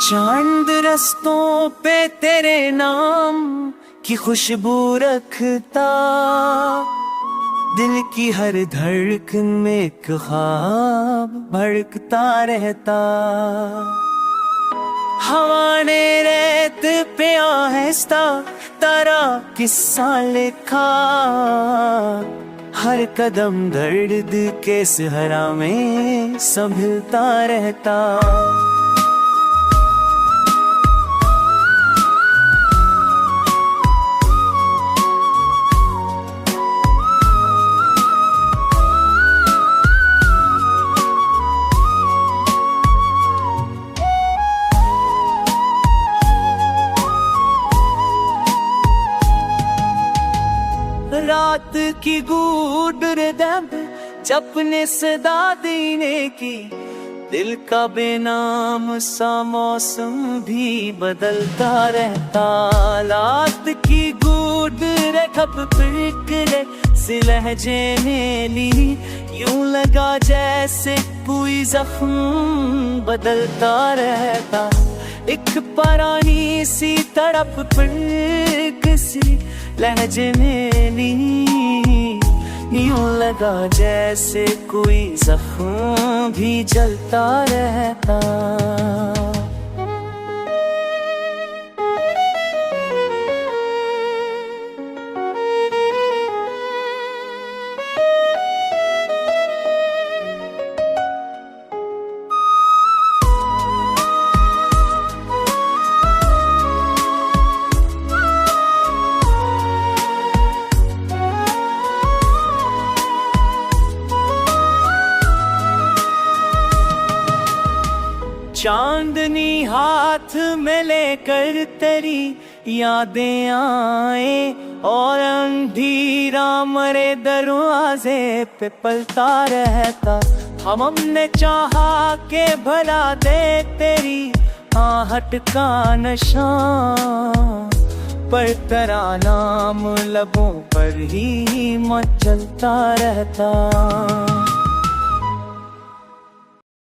चांद रस्तों पे तेरे नाम की खुशबू रखता, दिल की हर धड़कन में एक ख्वाब भड़कता रहता। हवा ने रेत पे आहिस्ता तारा किस्सा लिखा, हर कदम दर्द के सहरा में संभलता रहता। रात की गूढ़ रिदम जपने सदा देने की, दिल का बेनाम सा मौसम भी बदलता रहता। रात की गूढ़ रेखप फिक्रे से लहजे ने ली, यूं लगा जैसे कोई जख्म बदलता रहता। एक पुरानी सी तड़प पर किसी लहजे ने ली, यूं लगा जैसे कोई जख्म भी जलता रहता। चांदनी हाथ में लेकर तेरी यादें आए, और अंधेरा मरे दरवाजे पे पलता रहता। हमने चाहा के भला दे तेरी आहट का नशा, पर तेरा नाम लबों पर ही मचलता रहता।